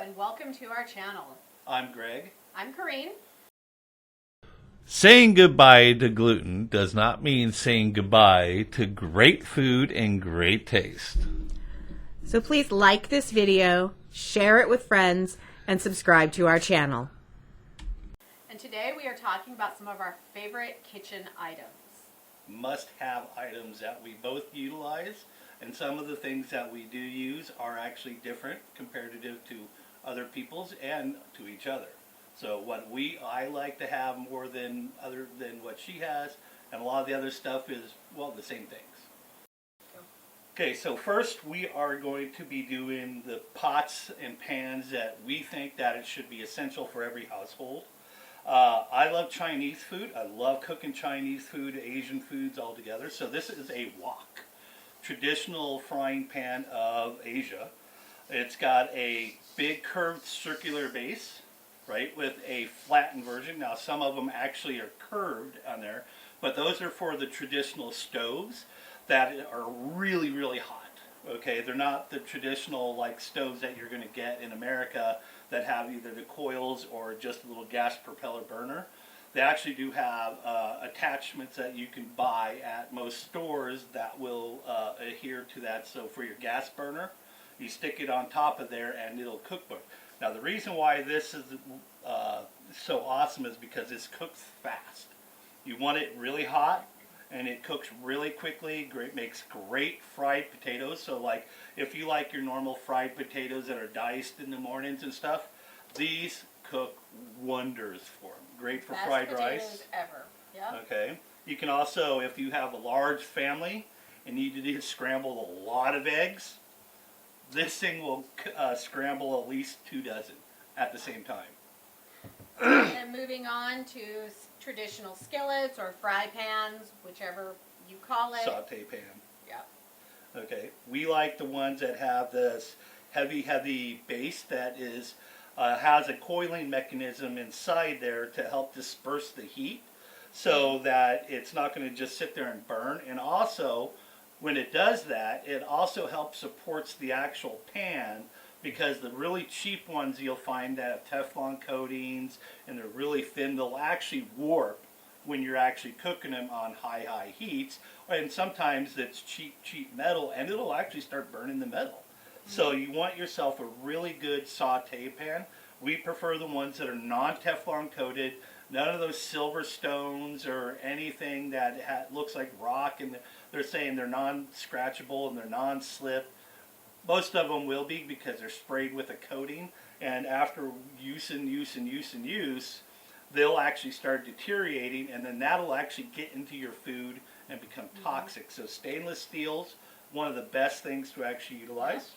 and welcome to our channel. I'm Greg. I'm Corrine. Saying goodbye to gluten does not mean saying goodbye to great food and great taste. So please like this video, share it with friends, and subscribe to our channel. And today we are talking about some of our favorite kitchen items. Must-have items that we both utilize, and some of the things that we do use are actually different comparative to other people's and to each other. So what I like to have more than what she has, and a lot of the other stuff is, well, the same things. Okay, so first we are going to be doing the pots and pans that we think that it should be essential for every household. I love Chinese food. I love cooking Chinese food, Asian foods all together. So this is a wok, traditional frying pan of Asia. It's got a big curved circular base, right, with a flattened version. Now some of them actually are curved on there, but those are for the traditional stoves that are really, really hot. Okay, they're not the traditional like stoves that you're going to get in America that have either the coils or just a little gas propeller burner. They actually do have attachments that you can buy at most stores that will adhere to that. So for your gas burner, you stick it on top of there and it'll cook. Now the reason why this is so awesome is because this cooks fast. You want it really hot, and it cooks really quickly. Makes great fried potatoes. So like if you like your normal fried potatoes that are diced in the mornings and stuff, these cook wonders for them. Great for Best fried potatoes rice. ever. Yep. Okay. You can also, if you have a large family and need to scramble a lot of eggs, this thing will scramble at least 2 dozen at the same time. And moving on to traditional skillets or fry pans, whichever you call it. Saute pan. Yep. Okay. We like the ones that have this heavy base that is has a coiling mechanism inside there to help disperse the heat so that it's not going to just sit there and burn. And also, when it does that, it also helps supports the actual pan, because the really cheap ones you'll find that have Teflon coatings and they're really thin, they'll actually warp when you're actually cooking them on high heats. And sometimes it's cheap metal and it'll actually start burning the metal. So you want yourself a really good saute pan. We prefer the ones that are non-Teflon coated, none of those silver stones or anything that looks like rock, and they're saying they're non-scratchable and they're non-slip. Most of them will be because they're sprayed with a coating, and after use, they'll actually start deteriorating, and then that'll actually get into your food and become toxic. So stainless steel's one of the best things to actually utilize.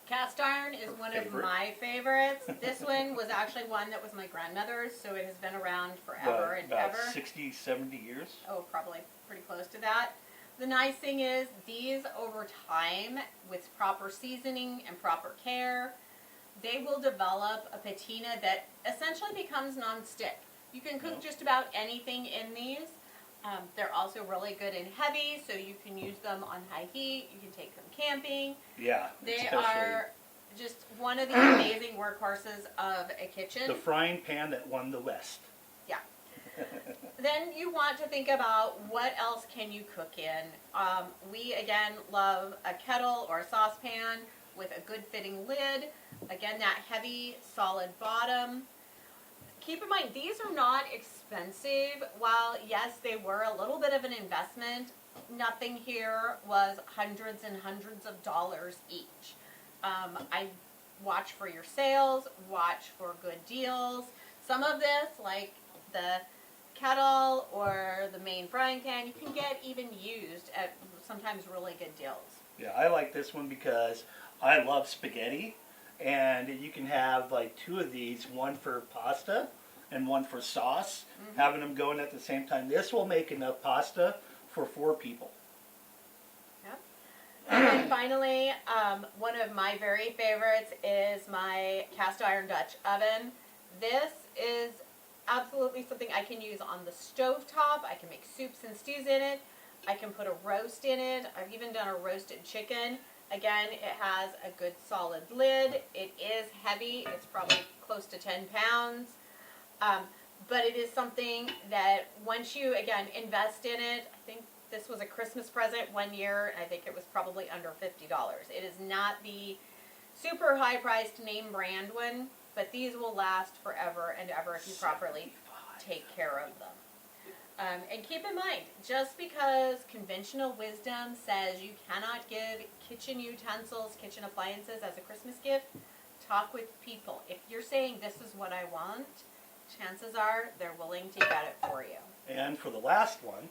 Cast iron is one of my favorites. This one was actually one that was my grandmother's, so it has been around forever and about ever. 60, 70 years. Oh, probably pretty close to that. The nice thing is these over time, with proper seasoning and proper care, they will develop a patina that essentially becomes non-stick. You can cook just about anything in these. They're also really good and heavy, so you can use them on high heat. You can take them camping. Yeah, They are just one of the amazing workhorses of a kitchen. the frying pan that won the West. Yeah. Then you want to think about what else can you cook in. We, again, love a kettle or a saucepan with a good fitting lid. Again, that heavy, solid bottom. Keep in mind, these are not expensive. While, yes, they were a little bit of an investment, nothing here was hundreds and hundreds of dollars each. I watch for your sales, watch for good deals. Some of this, like the kettle or the main frying pan, you can get even used at sometimes really good deals. Yeah, I like this one because I love spaghetti, and you can have like 2 of these, one for pasta and one for sauce, having them going at the same time. This will make enough pasta for 4 people. Yep. And then finally, one of my very favorites is my cast iron Dutch oven. This is absolutely something I can use on the stovetop. I can make soups and stews in it. I can put a roast in it. I've even done a roasted chicken. Again, it has a good solid lid. It is heavy. It's probably close to 10 pounds. But it is something that once you, again, invest in it, I think this was a Christmas present one year, and I think it was probably under $50. It is not the super high priced name brand one, but these will last forever and ever if you properly take care of them. And keep in mind, just because conventional wisdom says you cannot give kitchen utensils, kitchen appliances as a Christmas gift, talk with people. If you're saying this is what I want, chances are they're willing to get it for you. And for the last one,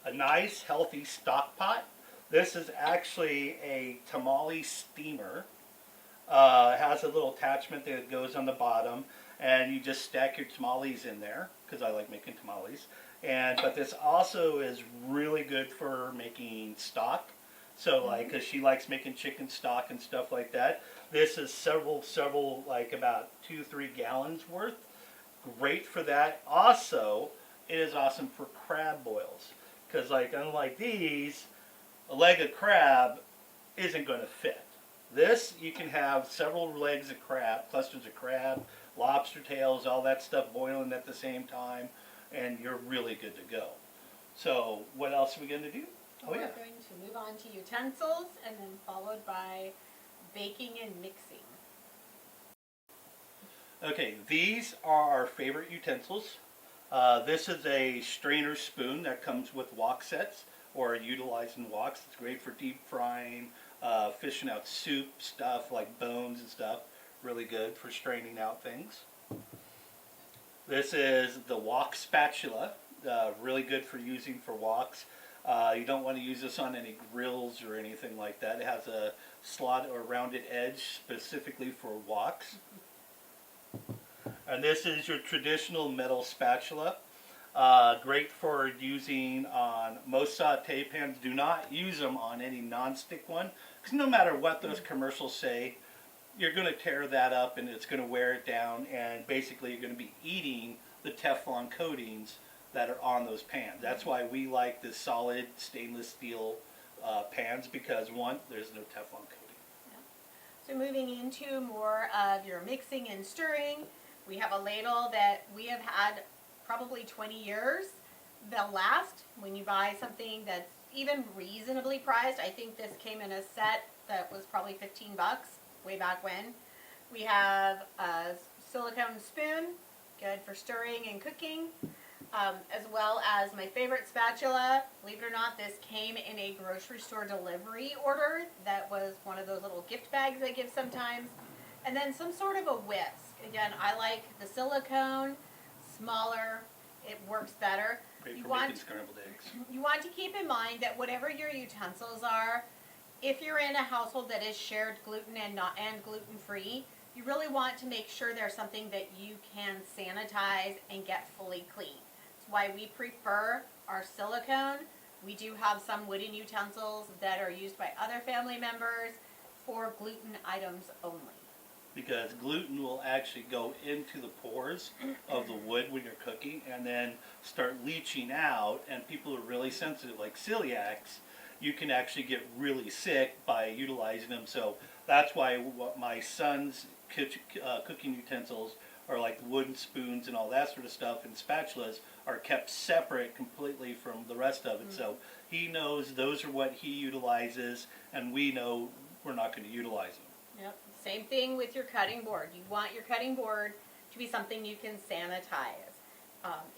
a nice healthy stock pot. This is actually a tamale steamer. It has a little attachment that goes on the bottom, and you just stack your tamales in there, because I like making tamales. But this also is really good for making stock. So like, because she likes making chicken stock and stuff like that. This is several, like about 2-3 gallons worth. Great for that. Also, it is awesome for crab boils. Because like, unlike these, a leg of crab isn't going to fit. This, you can have several legs of crab, clusters of crab, lobster tails, all that stuff boiling at the same time, and you're really good to go. So, what else are we going to do? Oh, We're yeah. going to move on to utensils, and then followed by baking and mixing. Okay, these are our favorite utensils. This is a strainer spoon that comes with wok sets, or utilizing woks. It's great for deep frying, fishing out soup stuff like bones and stuff. Really good for straining out things. This is the wok spatula. Really good for using for woks. You don't want to use this on any grills or anything like that. It has a slot or rounded edge specifically for woks. And this is your traditional metal spatula. Great for using on most saute pans. Do not use them on any non-stick one, because no matter what those commercials say, you're going to tear that up and it's going to wear it down, and basically you're going to be eating the Teflon coatings that are on those pans. That's why we like the solid stainless steel pans, because one, there's no Teflon coating. So moving into more of your mixing and stirring, we have a ladle that we have had probably 20 years. They'll last when you buy something that's even reasonably priced. I think this came in a set that was probably $15 way back when. We have a silicone spoon, good for stirring and cooking, as well as my favorite spatula. Believe it or not, this came in a grocery store delivery order that was one of those little gift bags they give sometimes. And then some sort of a whisk. Again, I like the silicone, smaller, it works better. Great You for want, making scrambled eggs. you want to keep in mind that whatever your utensils are, if you're in a household that is shared gluten and gluten-free, you really want to make sure there's something that you can sanitize and get fully clean. That's why we prefer our silicone. We do have some wooden utensils that are used by other family members for gluten items only. Because gluten will actually go into the pores of the wood when you're cooking and then start leaching out, and people are really sensitive, like celiacs, you can actually get really sick by utilizing them. So that's why what my son's cooking utensils are like wooden spoons and all that sort of stuff, and spatulas are kept separate completely from the rest of it. So he knows those are what he utilizes, and we know we're not going to utilize them. Yep. Same thing with your cutting board. You want your cutting board to be something you can sanitize.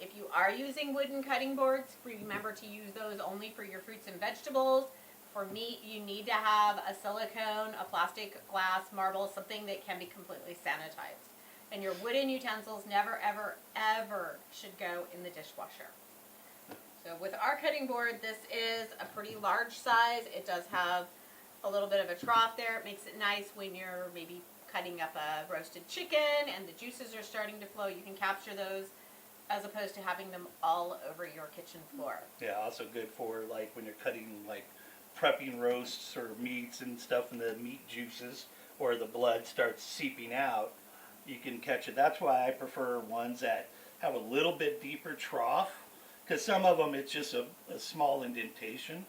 If you are using wooden cutting boards, remember to use those only for your fruits and vegetables. For meat, you need to have a silicone, a plastic, glass, marble, something that can be completely sanitized. And your wooden utensils never, ever, ever should go in the dishwasher. So with our cutting board, this is a pretty large size. It does have a little bit of a trough there. It makes it nice when you're maybe cutting up a roasted chicken and the juices are starting to flow. You can capture those as opposed to having them all over your kitchen floor. Yeah, also good for like when you're cutting like prepping roasts or meats and stuff, and the meat juices or the blood starts seeping out, you can catch it. That's why I prefer ones that have a little bit deeper trough, because some of them it's just a small indentation.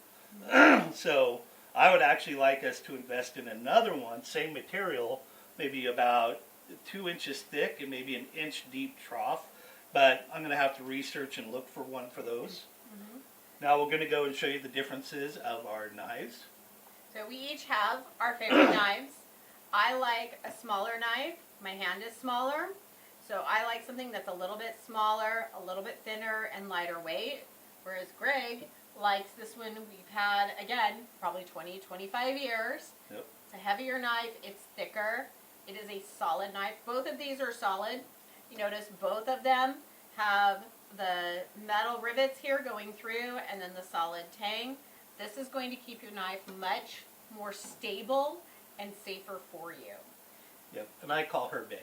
So I would actually like us to invest in another one, same material, maybe about 2 inches thick and maybe an inch deep trough. But I'm going to have to research and look for one for those. Mm-hmm. Now we're going to go and show you the differences of our knives. So we each have our favorite knives. I like a smaller knife. My hand is smaller. So I like something that's a little bit smaller, a little bit thinner, and lighter weight. Whereas Greg likes this one we've had, again, probably 20, 25 years. Yep. It's a heavier knife. It's thicker. It is a solid knife. Both of these are solid. You notice both of them have the metal rivets here going through and then the solid tang. This is going to keep your knife much more stable and safer for you. Yep. And I call her Betty.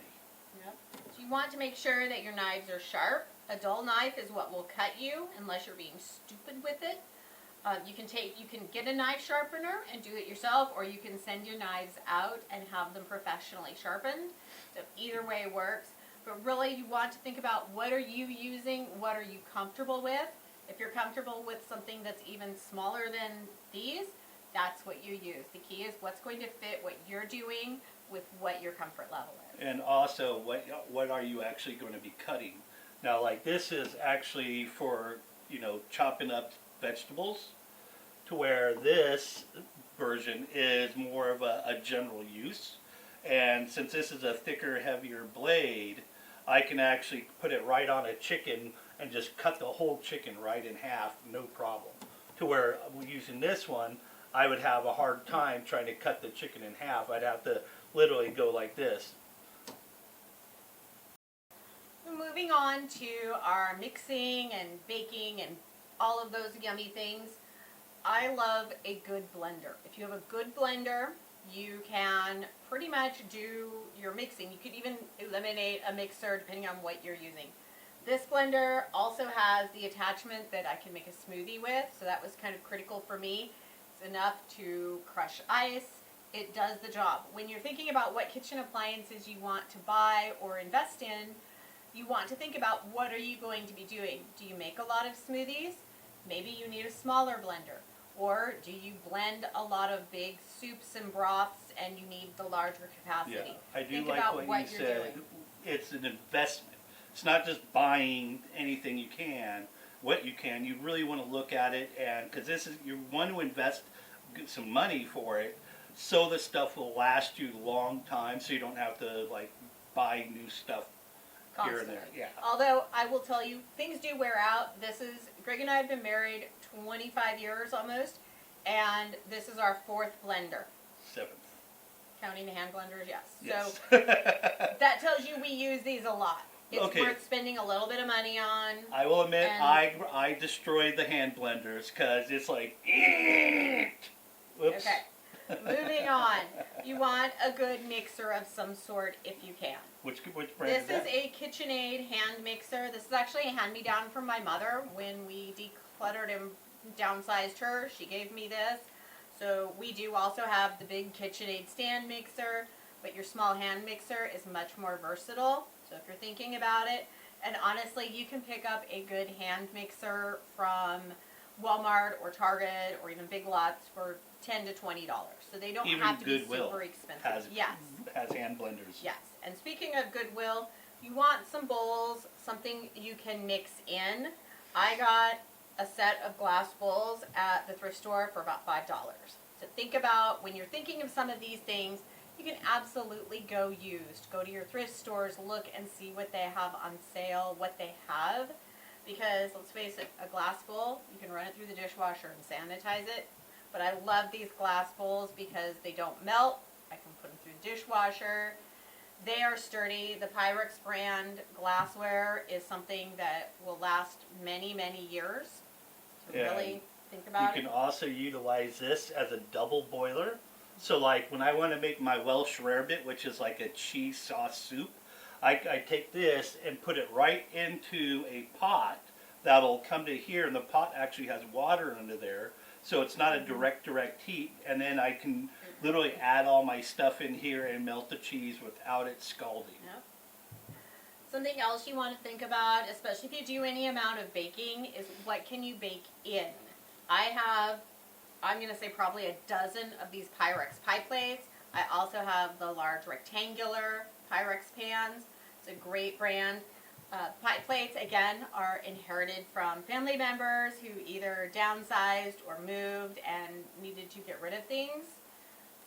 Yep. So you want to make sure that your knives are sharp. A dull knife is what will cut you unless you're being stupid with it. You can get a knife sharpener and do it yourself, or you can send your knives out and have them professionally sharpened. So either way works. But really, you want to think about what are you using, what are you comfortable with. If you're comfortable with something that's even smaller than these, that's what you use. The key is what's going to fit what you're doing with what your comfort level is. And also, what are you actually going to be cutting? Now, like this is actually for, chopping up vegetables, to where this version is more of a general use. And since this is a thicker, heavier blade, I can actually put it right on a chicken and just cut the whole chicken right in half, no problem. To where using this one, I would have a hard time trying to cut the chicken in half. I'd have to literally go like this. Moving on to our mixing and baking and all of those yummy things, I love a good blender. If you have a good blender, you can pretty much do your mixing. You could even eliminate a mixer depending on what you're using. This blender also has the attachment that I can make a smoothie with, so that was kind of critical for me. It's enough to crush ice. It does the job. When you're thinking about what kitchen appliances you want to buy or invest in, you want to think about what are you going to be doing. Do you make a lot of smoothies? Maybe you need a smaller blender. Or do you blend a lot of big soups and broths and you need the larger capacity? Yeah, I do Think like about what you you're said. doing. It's an investment. It's not just buying anything you can. What you can, you really want to look at it, and because you want to invest some money for it, so the stuff will last you a long time, so you don't have to buy new stuff here and there. Constantly. Yeah. Although I will tell you, things do wear out. Greg and I have been married 25 years almost, and this is our 4th blender. 7th. Counting the hand blenders, yes. Yes. So that tells you we use these a lot. It's Okay. worth spending a little bit of money on. I will admit, And- I destroyed the hand blenders because it's like, whoops. Okay. Moving on. You want a good mixer of some sort if you can. Which brand This is that? is a KitchenAid hand mixer. This is actually a hand-me-down from my mother. When we decluttered and downsized her, she gave me this. So we do also have the big KitchenAid stand mixer, but your small hand mixer is much more versatile. So if you're thinking about it, and honestly, you can pick up a good hand mixer from Walmart or Target or even Big Lots for $10 to $20. So they don't Even have to Goodwill be super expensive. has Yes. has hand blenders. Yes, and speaking of Goodwill, you want some bowls, something you can mix in. I got a set of glass bowls at the thrift store for about $5. So think about when you're thinking of some of these things, you can absolutely go used. Go to your thrift stores, look and see what they have on sale, what they have. Because let's face it, a glass bowl, you can run it through the dishwasher and sanitize it. But I love these glass bowls because they don't melt. I can put them through the dishwasher. They are sturdy. The Pyrex brand glassware is something that will last many, many years. So Yeah. really think about You it. can also utilize this as a double boiler. So like when I want to make my Welsh rarebit, which is like a cheese sauce soup, I take this and put it right into a pot that'll come to here, and the pot actually has water under there, so it's not a direct heat, and then I can literally add all my stuff in here and melt the cheese without it scalding. Yep. Something else you want to think about, especially if you do any amount of baking, is what can you bake in? I have I'm going to say probably a dozen of these Pyrex pie plates. I also have the large rectangular Pyrex pans. It's a great brand. Pie plates, again, are inherited from family members who either downsized or moved and needed to get rid of things.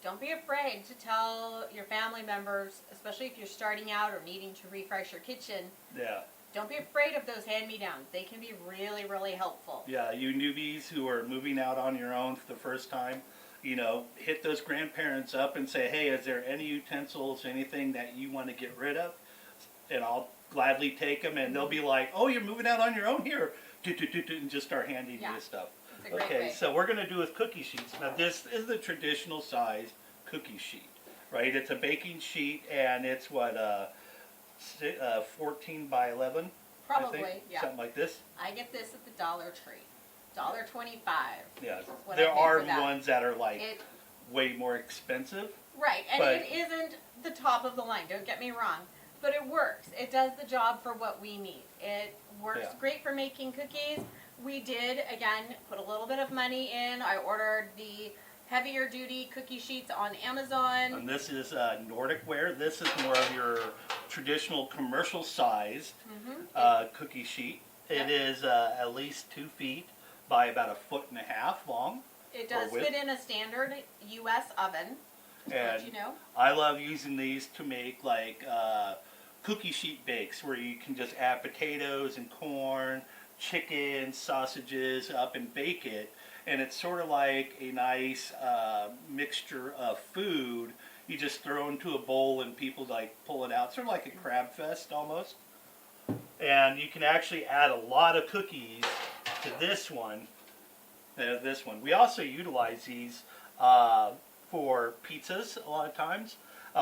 Don't be afraid to tell your family members, especially if you're starting out or needing to refresh your kitchen, Yeah. don't be afraid of those hand-me-downs. They can be really, really helpful. Yeah, you newbies who are moving out on your own for the first time, you know, hit those grandparents up and say, hey, is there any utensils, anything that you want to get rid of? And I'll gladly take them, and they'll be like, oh, you're moving out on your own here, and just start handing Yeah. you the stuff. It's a great Okay, way. so we're going to do with cookie sheets. Now, this is the traditional size cookie sheet, right? It's a baking sheet, and it's what, 14 by 11? Probably, I think, yeah. something like this. I get this at the Dollar Tree. $1.25. Yeah, is what there I pay are for that. ones that are like It, way more expensive. right, and But- it isn't the top of the line, don't get me wrong. But it works. It does the job for what we need. It works Yeah. great for making cookies. We did, again, put a little bit of money in. I ordered the heavier duty cookie sheets on Amazon. And this is Nordic ware. This is more of your traditional commercial size cookie sheet. It is at least 2 feet by about 1.5 feet long. It does or width. fit in a standard U.S. oven, just to let And you know. I love using these to make like cookie sheet bakes where you can just add potatoes and corn, chicken, sausages up and bake it. And it's sort of like a nice mixture of food. You just throw into a bowl and people like pull it out. Sort of like a crab fest almost. And you can actually add a lot of cookies to this one. We also utilize these for pizzas a lot of times.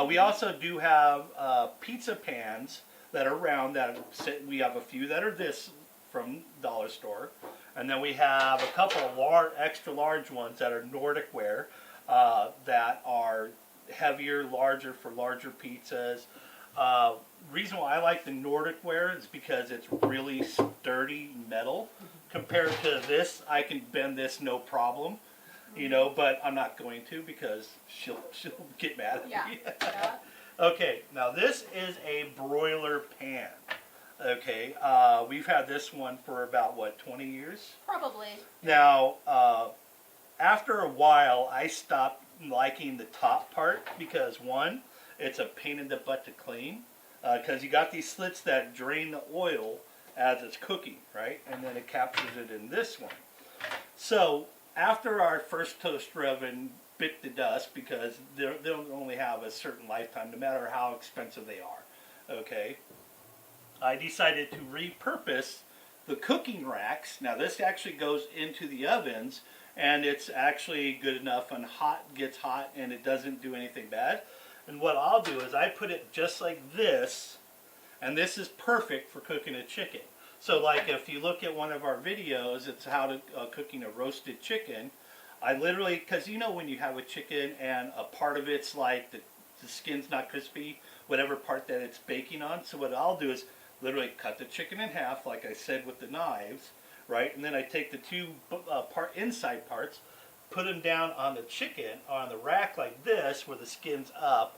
We also do have pizza pans that are round. We have a few that are this from Dollar Store, and then we have a couple of extra large ones that are Nordic ware that are heavier, larger for larger pizzas. Reason why I like the Nordic ware is because it's really sturdy metal. Compared to this, I can bend this no problem, you know, but I'm not going to because she'll get mad at Yeah. me. Yeah. Okay, now this is a broiler pan. Okay, we've had this one for about, 20 years? Probably. Now, after a while, I stopped liking the top part because, one, it's a pain in the butt to clean because you got these slits that drain the oil as it's cooking, right? And then it captures it in this one. So, after our first toaster oven bit the dust because they'll only have a certain lifetime no matter how expensive they are, okay? I decided to repurpose the cooking racks. Now this actually goes into the ovens and it's actually good enough and gets hot and it doesn't do anything bad. And what I'll do is I put it just like this, and this is perfect for cooking a chicken. So like if you look at one of our videos, it's how to cooking a roasted chicken. I literally, because you know when you have a chicken and a part of it's like the skin's not crispy, whatever part that it's baking on. So what I'll do is literally cut the chicken in half, like I said with the knives, right? And then I take the two inside parts, put them down on the chicken, on the rack like this, where the skin's up,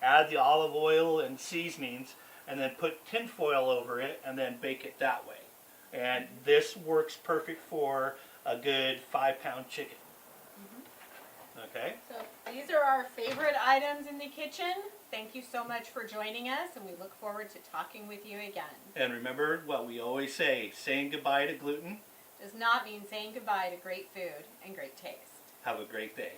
add the olive oil and seasonings, and then put tin foil over it, and then bake it that way. And this works perfect for a good 5-pound chicken. Okay? So these are our favorite items in the kitchen. Thank you so much for joining us, and we look forward to talking with you again. And remember what we always say, saying goodbye to gluten. Does not mean saying goodbye to great food and great taste. Have a great day.